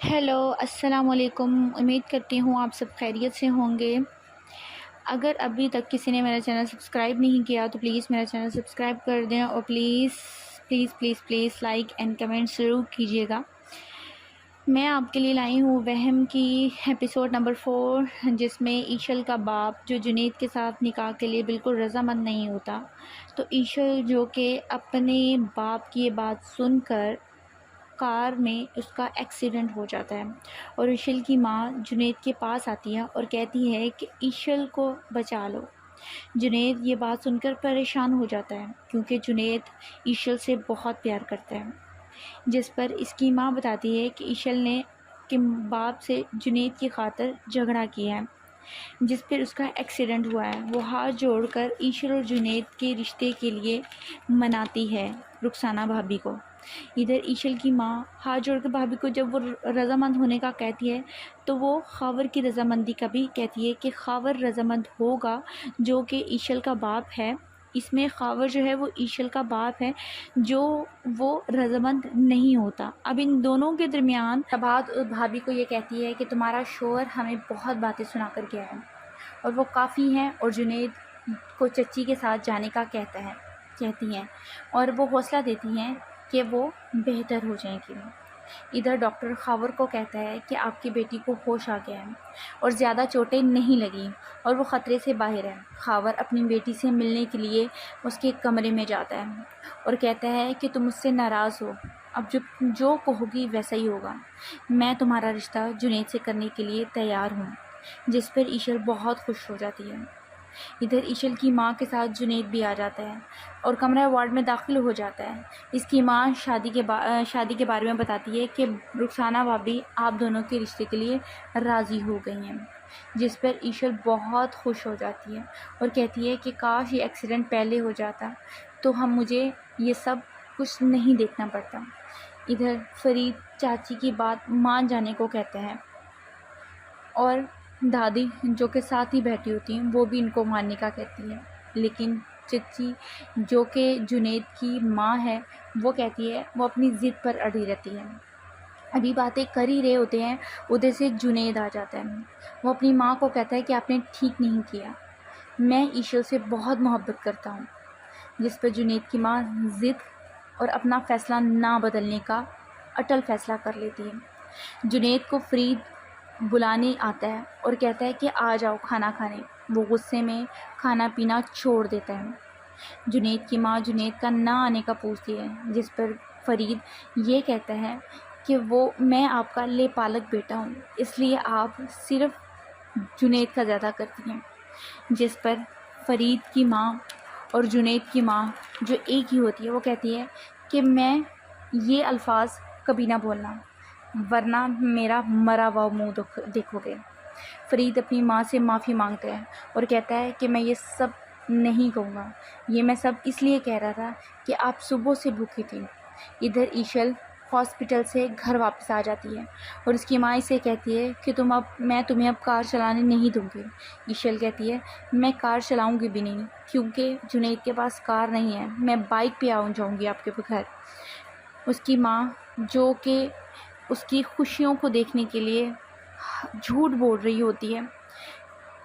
Hello, अस्सलाम वालेकुम। उम्मीद करती हूँ आप सब खैरियत से होंगे। अगर अभी तक किसी ने मेरा चैनल सब्सक्राइब नहीं किया तो प्लीज़ मेरा चैनल सब्सक्राइब कर दें और please please please please like and comment ज़रूर कीजिएगा। मैं आपके लिए लाई हूँ वहम की एपिसोड नंबर 4, जिसमें ईशल का बाप जो जुनैद के साथ निकाह के लिए बिल्कुल रज़ामंद नहीं होता, तो ईशल जो कि अपने बाप की ये बात सुनकर कार में उसका एक्सीडेंट हो जाता है और ईशल की माँ जुनैद के पास आती है और कहती है कि ईशल को बचा लो। जुनैद ये बात सुनकर परेशान हो जाता है क्योंकि जुनैद ईशल से बहुत प्यार करता है, जिस पर इसकी माँ बताती है कि ईशल ने के बाप से जुनैद की खातिर झगड़ा किया है, जिस पर उसका एक्सीडेंट हुआ है। वो हाथ जोड़कर ईशल और जुनैद के रिश्ते के लिए मनाती है रुखसाना भाभी को। इधर ईशल की माँ हाथ जोड़कर भाभी को जब वो रज़ामंद होने का कहती है तो वो खावर की रज़ामंदी का भी कहती है कि खावर रज़ामंद होगा, जो कि ईशल का बाप है। इसमें खावर जो है वो ईशल का बाप है, जो वो रज़ामंद नहीं होता। अब इन दोनों के दरमियान प्रभात भाभी को ये कहती है कि तुम्हारा शोहर हमें बहुत बातें सुना कर गया है और वो काफ़ी हैं, और जुनैद को चच्ची के साथ जाने का कहती हैं और वो हौसला देती हैं कि वो बेहतर हो जाएंगी। इधर डॉक्टर खावर को कहता है कि आपकी बेटी को होश आ गया है और ज़्यादा चोटें नहीं लगी और वो ख़तरे से बाहर है। खावर अपनी बेटी से मिलने के लिए उसके कमरे में जाता है और कहता है कि तुम मुझसे नाराज़ हो, अब जो कहोगी वैसा ही होगा। मैं तुम्हारा रिश्ता जुनैद से करने के लिए तैयार हूँ, जिस पर ईशल बहुत खुश हो जाती है। इधर ईशल की माँ के साथ जुनैद भी आ जाता है और कमरा वार्ड में दाखिल हो जाता है। इसकी माँ शादी के बारे में बताती है कि रुखसाना भाभी आप दोनों के रिश्ते के लिए राज़ी हो गई हैं, जिस पर ईशल बहुत खुश हो जाती है और कहती है कि काश ये एक्सीडेंट पहले हो जाता तो मुझे ये सब कुछ नहीं देखना पड़ता। इधर फरीद चाची की बात मान जाने को कहते हैं और दादी जो के साथ ही बैठी होती हैं वो भी इनको मानने का कहती है, लेकिन चच्ची जो कि जुनैद की माँ है वो कहती है, वो अपनी ज़िद पर अड़ी रहती है। अभी बातें कर ही रहे होते हैं, उधर से जुनैद आ जाता है। वो अपनी माँ को कहता है कि आपने ठीक नहीं किया, मैं ईशल से बहुत मोहब्बत करता हूँ, जिस पर जुनैद की माँ ज़िद और अपना फ़ैसला ना बदलने का अटल फ़ैसला कर लेती है। जुनैद को फरीद बुलाने आता है और कहता है कि आ जाओ खाना खाने। वो गुस्से में खाना पीना छोड़ देता है। जुनैद की माँ जुनैद का ना आने का पूछती है, जिस पर फरीद ये कहता है कि मैं आपका ले पालक बेटा हूँ, इसलिए आप सिर्फ जुनैद का ज़्यादा करती हैं। जिस पर फरीद की माँ और जुनैद की माँ जो एक ही होती है वो कहती है कि मैं ये अल्फाज कभी ना बोलना, वरना मेरा मरा हुआ मुँह देखोगे। फरीद अपनी माँ से माफ़ी मांगता है और कहता है कि मैं ये सब नहीं कहूँगा, ये मैं सब इसलिए कह रहा था कि आप सुबह से भूखी थी। इधर ईशल हॉस्पिटल से घर वापस आ जाती है और उसकी माँ इसे कहती है कि मैं तुम्हें अब कार चलाने नहीं दूँगी। ईशल कहती है, मैं कार चलाऊँगी भी नहीं, क्योंकि जुनैद के पास कार नहीं है, मैं बाइक पे जाऊँगी आपके घर। उसकी माँ जो कि उसकी खुशियों को देखने के लिए झूठ बोल रही होती है,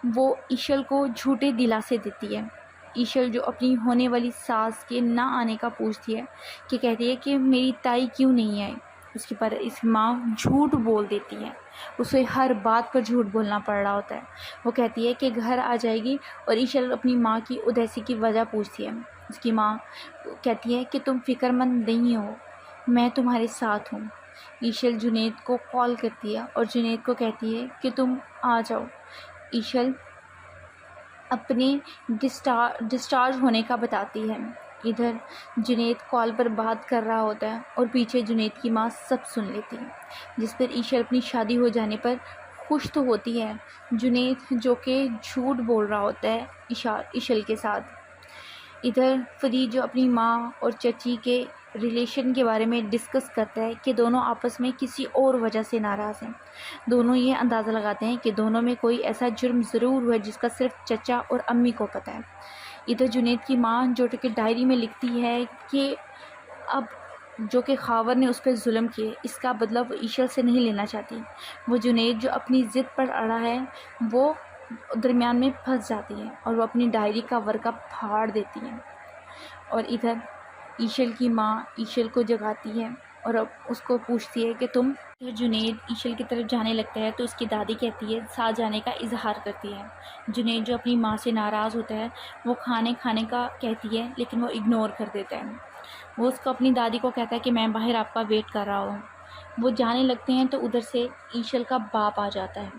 वो ईशल को झूठे दिलासे देती है। ईशल जो अपनी होने वाली सास के ना आने का पूछती है, कि कहती है कि मेरी ताई क्यों नहीं आई। उसके पर इस माँ झूठ बोल देती है, उसे हर बात पर झूठ बोलना पड़ रहा होता है। वो कहती है कि घर आ जाएगी और ईशल अपनी माँ की उदासी की वजह पूछती है। उसकी माँ कहती है कि तुम फिक्रमंद नहीं हो, मैं तुम्हारे साथ हूँ। ईशल जुनैद को कॉल करती है और जुनैद को कहती है कि तुम आ जाओ। ईशल अपने डिस्चार्ज होने का बताती है। इधर जुनैद कॉल पर बात कर रहा होता है और पीछे जुनैद की माँ सब सुन लेती है, जिस पर ईशल अपनी शादी हो जाने पर खुश तो होती है। जुनैद जो कि झूठ बोल रहा होता है ईशल के साथ। इधर फरीद जो अपनी माँ और चची के रिलेशन के बारे में डिस्कस करता है कि दोनों आपस में किसी और वजह से नाराज़ हैं। दोनों ये अंदाज़ा लगाते हैं कि दोनों में कोई ऐसा जुर्म ज़रूर हुआ जिसका सिर्फ चचा और अम्मी को पता है। इधर जुनैद की माँ जो कि डायरी में लिखती है कि अब जो कि खावर ने उस पर जुल्म किए, इसका बदला वो ईशल से नहीं लेना चाहती। वो जुनैद जो अपनी ज़िद पर अड़ा है वो दरमियान में फंस जाती है और वो अपनी डायरी का वर्का फाड़ देती है। और इधर ईशल की माँ ईशल को जगाती है और अब उसको पूछती है कि तुम। तो जुनैद ईशल की तरफ जाने लगता है तो उसकी दादी कहती है, साथ जाने का इजहार करती है। जुनैद जो अपनी माँ से नाराज़ होता है वो खाने का कहती है, लेकिन वो इग्नोर कर देता है। वो उसको अपनी दादी को कहता है कि मैं बाहर आपका वेट कर रहा हूँ। वो जाने लगते हैं तो उधर से ईशल का बाप आ जाता है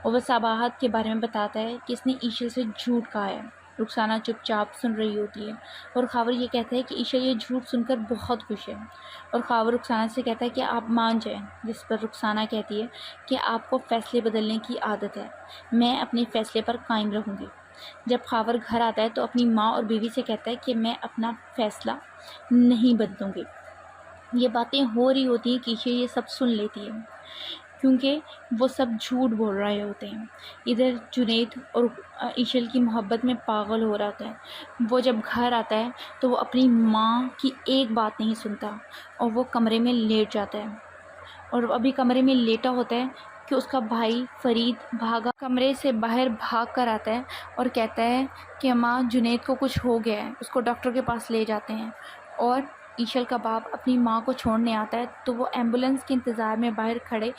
और वह सबाहत के बारे में बताता है कि इसने ईशल से झूठ कहा है। रुखसाना चुपचाप सुन रही होती है और खावर ये कहता है कि ईशल ये झूठ सुनकर बहुत खुश है। और खावर रुखसाना से कहता है कि आप मान जाएं, जिस पर रुखसाना कहती है कि आपको फ़ैसले बदलने की आदत है, मैं अपने फ़ैसले पर कायम रहूँगी। जब खावर घर आता है तो अपनी माँ और बीवी से कहता है कि मैं अपना फ़ैसला नहीं बदलूँगी। ये बातें हो रही होती हैं कि ईशल ये सब सुन लेती है क्योंकि वो सब झूठ बोल रहे होते हैं। इधर जुनैद और ईशल की मोहब्बत में पागल हो रहा होता है। वो जब घर आता है तो वो अपनी माँ की एक बात नहीं सुनता और वो कमरे में लेट जाता है। और अभी कमरे में लेटा होता है कि उसका भाई फरीद कमरे से बाहर भाग कर आता है और कहता है कि माँ, जुनैद को कुछ हो गया है, उसको डॉक्टर के पास ले जाते हैं। और ईशल का बाप अपनी माँ को छोड़ने आता है तो वो एम्बुलेंस के इंतज़ार में बाहर खड़े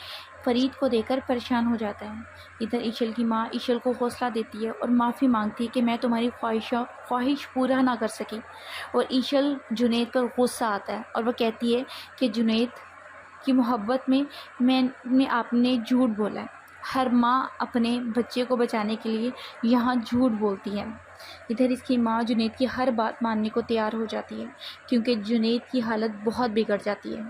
फरीद को देखकर परेशान हो जाता है। इधर ईशल की माँ ईशल को हौसला देती है और माफ़ी मांगती है कि मैं तुम्हारी ख्वाहिश पूरा ना कर सकी। और ईशल जुनैद पर गुस्सा आता है और वह कहती है कि जुनैद की मोहब्बत में आपने झूठ बोला है। हर माँ अपने बच्चे को बचाने के लिए यहाँ झूठ बोलती है। इधर इसकी माँ जुनैद की हर बात मानने को तैयार हो जाती है क्योंकि जुनैद की हालत बहुत बिगड़ जाती है।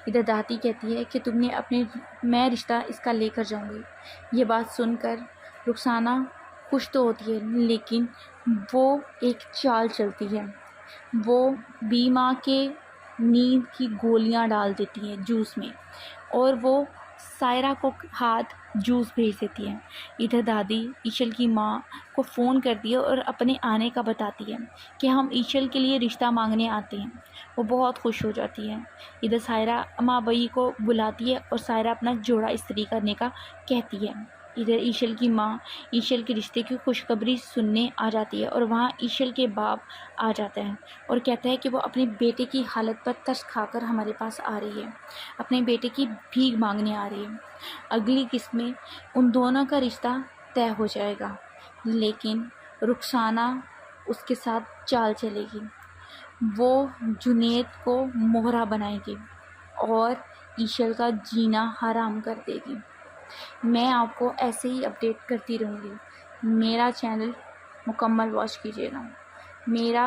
इधर दादी कहती है कि मैं रिश्ता इसका लेकर जाऊंगी। ये बात सुनकर रुखसाना खुश तो होती है, लेकिन वो एक चाल चलती है। वो बीमा के नींद की गोलियां डाल देती है जूस में और वो सायरा को हाथ जूस भेज देती है। इधर दादी ईशल की माँ को फ़ोन करती है और अपने आने का बताती है कि हम ईशल के लिए रिश्ता मांगने आते हैं। वो बहुत खुश हो जाती है। इधर सायरा माँ बई को बुलाती है और सायरा अपना जोड़ा इस्त्री करने का कहती है। इधर ईशल की माँ ईशल के रिश्ते की खुशखबरी सुनने आ जाती है और वहाँ ईशल के बाप आ जाता है और कहता है कि वो अपने बेटे की हालत पर तरस खाकर हमारे पास आ रही है, अपने बेटे की भीख मांगने आ रही है। अगली किस्त में उन दोनों का रिश्ता तय हो जाएगा, लेकिन रुखसाना उसके साथ चाल चलेगी। वो जुनैद को मोहरा बनाएगी और ईशल का जीना हराम कर देगी। मैं आपको ऐसे ही अपडेट करती रहूँगी। मेरा चैनल मुकम्मल वॉच कीजिएगा। मेरा